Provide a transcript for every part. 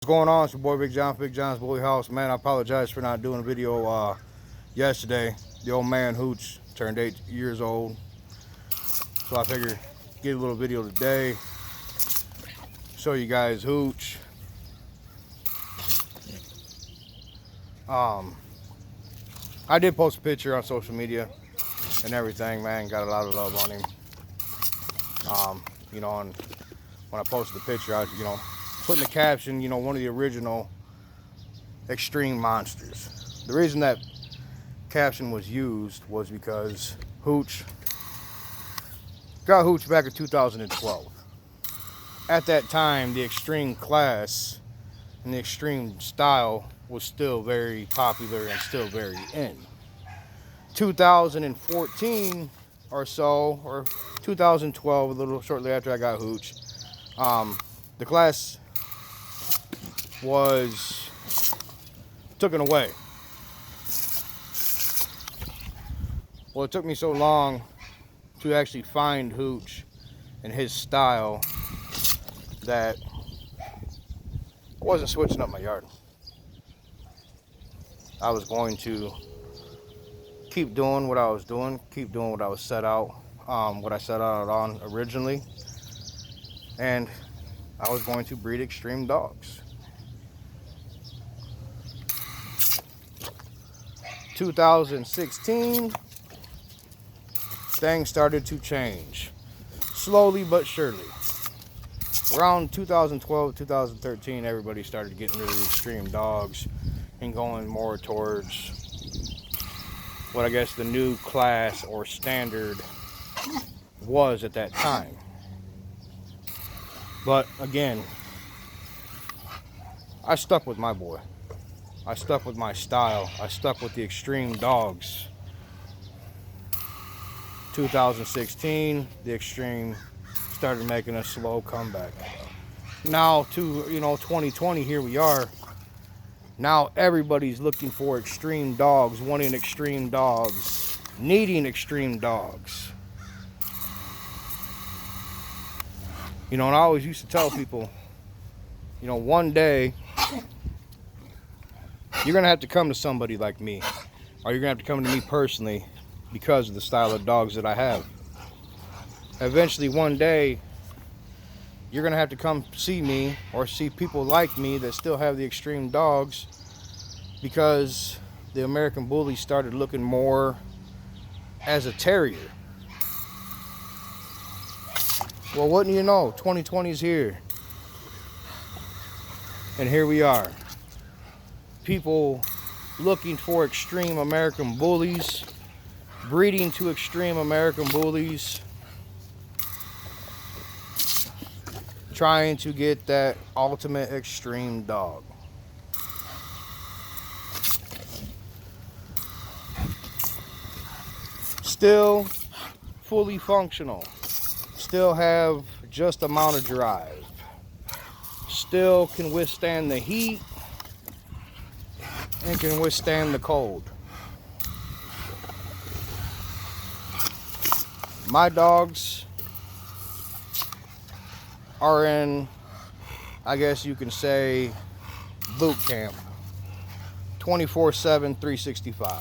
What's going on? It's your boy Big John, Big John's Bully House. Man, I apologize for not doing a video yesterday. The old man Hooch turned 8 years old, so I figured get a little video today, show you guys Hooch. I did post a picture on social media and everything, man. Got a lot of love on him. And when I posted the picture, I put in the caption, one of the original extreme monsters. The reason that caption was used was because got Hooch back in 2012. At that time, the extreme class and the extreme style was still very popular and still very in. 2014 or so, or 2012, a little shortly after I got Hooch, the class was taken away. Well, it took me so long to actually find Hooch and his style that I wasn't switching up my yard. I was going to keep doing what I was doing, keep doing what I was set out, what I set out on originally, and I was going to breed extreme dogs. 2016, things started to change, slowly but surely. Around 2012, 2013, everybody started getting rid of the extreme dogs and going more towards what I guess the new class or standard was at that time. But again, I stuck with my boy. I stuck with my style. I stuck with the extreme dogs. 2016, the extreme started making a slow comeback. Now to 2020, here we are. Now everybody's looking for extreme dogs, wanting extreme dogs, needing extreme dogs. And I always used to tell people, one day you're gonna have to come to somebody like me, or you're gonna have to come to me personally because of the style of dogs that I have. Eventually, one day, you're gonna have to come see me or see people like me that still have the extreme dogs, because the American Bully started looking more as a terrier. Well, wouldn't you know, 2020 is here. And here we are. People looking for extreme American Bullies, breeding to extreme American Bullies, trying to get that ultimate extreme dog. Still fully functional, still have just amount of drive, still can withstand the heat and can withstand the cold. My dogs are in, I guess you can say, boot camp, 24/7, 365.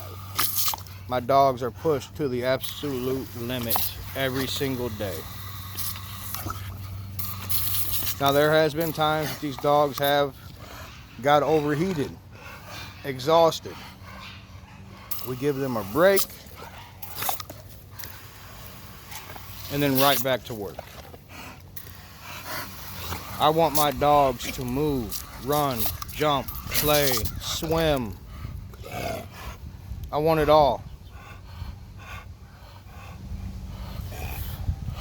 My dogs are pushed to the absolute limit every single day. Now, there has been times that these dogs have got overheated, exhausted. We give them a break and then right back to work. I want my dogs to move, run, jump, play, swim. I want it all.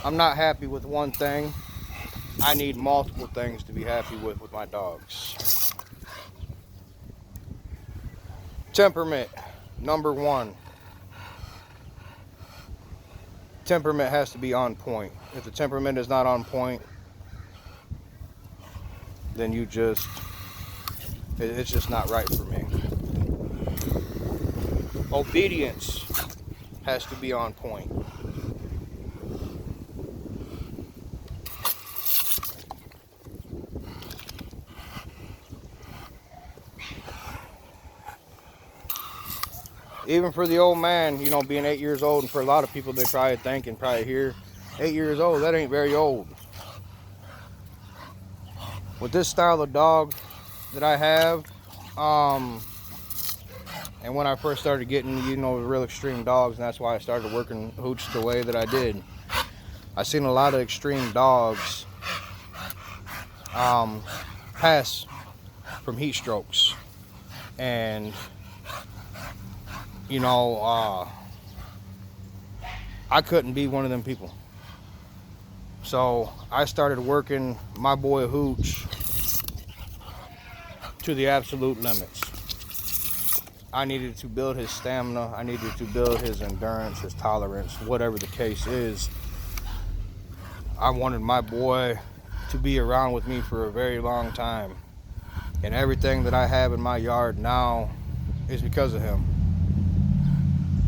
I'm not happy with one thing. I need multiple things to be happy with my dogs. Temperament, number one. Temperament has to be on point. If the temperament is not on point, then it's just not right for me. Obedience has to be on point. Even for the old man, you know, being 8 years old, and for a lot of people, they probably think and probably hear, 8 years old, that ain't very old. With this style of dog that I have, and when I first started getting, you know, real extreme dogs, and that's why I started working hooch the way that I did, I seen a lot of extreme dogs pass from heat strokes. And, you know, I couldn't be one of them people. So I started working my boy Hooch to the absolute limits. I needed to build his stamina. I needed to build his endurance, his tolerance, whatever the case is. I wanted my boy to be around with me for a very long time. And everything that I have in my yard now is because of him.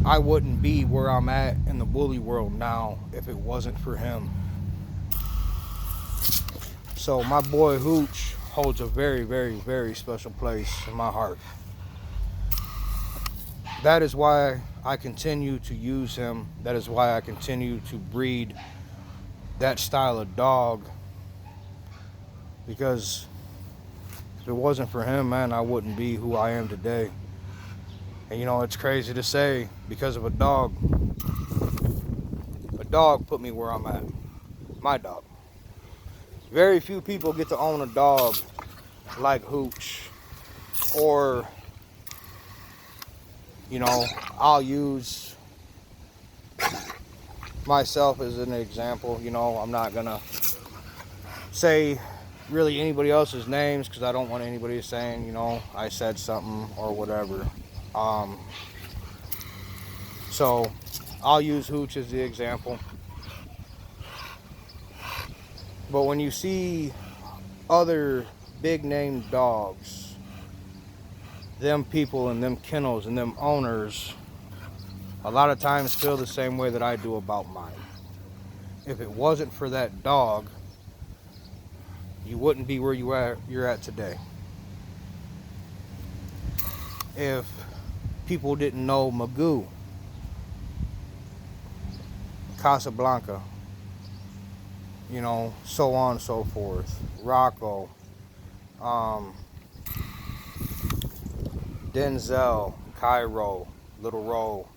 I wouldn't be where I'm at in the bully world now if it wasn't for him. So my boy Hooch holds a very, very, very special place in my heart. That is why I continue to use him. That is why I continue to breed that style of dog. Because if it wasn't for him, man, I wouldn't be who I am today. And you know, it's crazy to say, because of a dog put me where I'm at. My dog. Very few people get to own a dog like Hooch. Or, you know, I'll use myself as an example. You know, I'm not gonna say really anybody else's names because I don't want anybody saying, you know, I said something or whatever. So I'll use Hooch as the example. But when you see other big name dogs, them people and them kennels and them owners a lot of times feel the same way that I do about mine. If it wasn't for that dog, you wouldn't be where you're at today. If people didn't know Magoo, Casablanca, you know, so on and so forth, Rocco, Denzel, Cairo, Little Roll,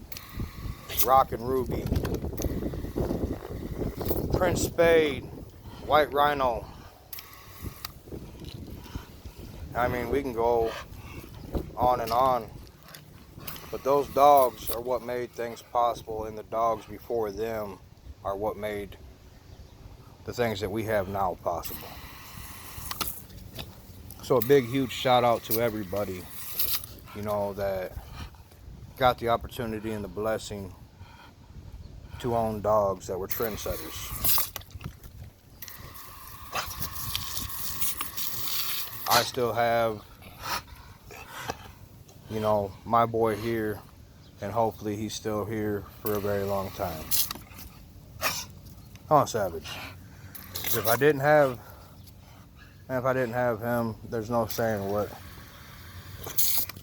Rock and Ruby, Prince Spade, White Rhino. I mean, we can go on and on, but those dogs are what made things possible, and the dogs before them are what made the things that we have now possible. So a big, huge shout out to everybody, you know, that got the opportunity and the blessing to own dogs that were trendsetters. I still have, you know, my boy here, and hopefully he's still here for a very long time. Oh, Savage. If I didn't have him, there's no saying what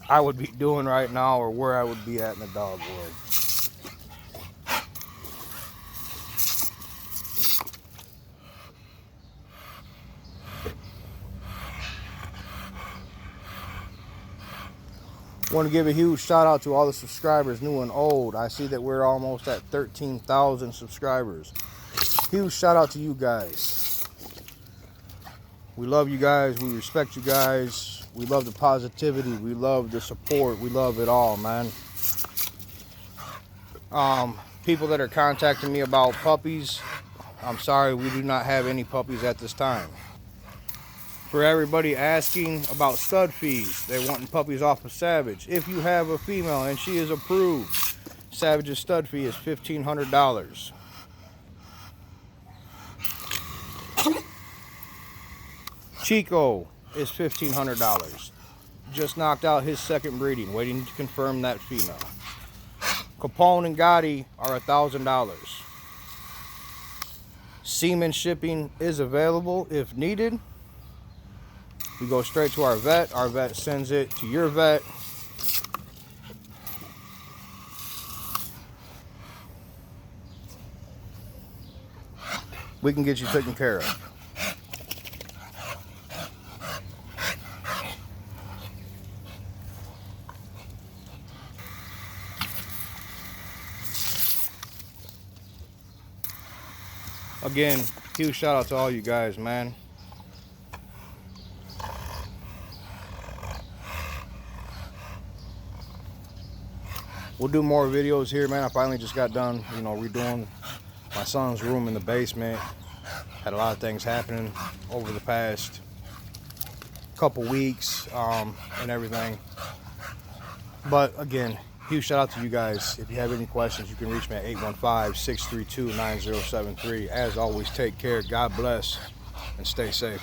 I would be doing right now or where I would be at in the dog world. I want to give a huge shout out to all the subscribers, new and old. I see that we're almost at 13,000 subscribers. Huge shout out to you guys. We love you guys. We respect you guys. We love the positivity. We love the support. We love it all, man. People that are contacting me about puppies, I'm sorry, we do not have any puppies at this time. For everybody asking about stud fees, they wanting puppies off of Savage. If you have a female and she is approved, Savage's stud fee is $1,500. Chico is $1,500. Just knocked out his second breeding, waiting to confirm that female. Capone and Gotti are $1,000. Semen shipping is available if needed. We go straight to our vet. Our vet sends it to your vet. we can get you taken care of. Again, huge shout out to all you guys, man. We'll do more videos here, man. I finally just got done, you know, redoing my son's room in the basement. Had a lot of things happening over the past couple weeks and everything. But again, huge shout out to you guys. If you have any questions, you can reach me at 815-632-9073. As always, take care, God bless, and stay safe.